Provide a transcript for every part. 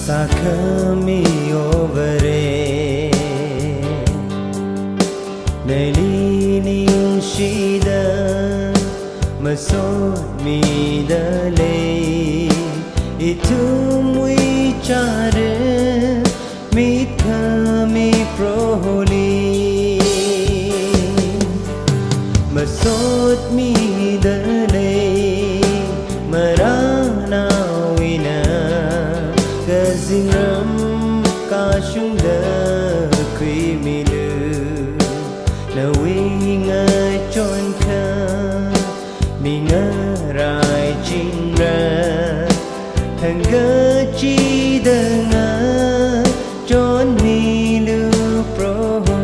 Sakami overe Nelini shida Masod mi dale Itumwi chare Mithami proholi Masod mi dale Maranaowui na Kazingram kashung da kwi milu Na winga chon ka Minga rai chingra Hangga chi da nga chon milu proho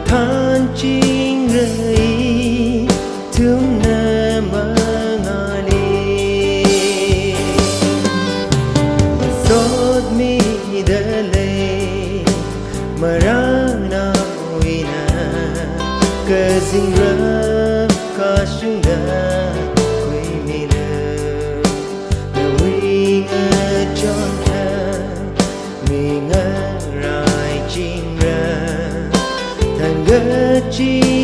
Than chinh rơi thương nơ mơ ngali sốt mi đỡ lệ Maranaowui na cơ dinh rơ ca shung da quê mi lơ na quy ngơ chọn thơ mi ngơ rai chinh rơ Hangga chi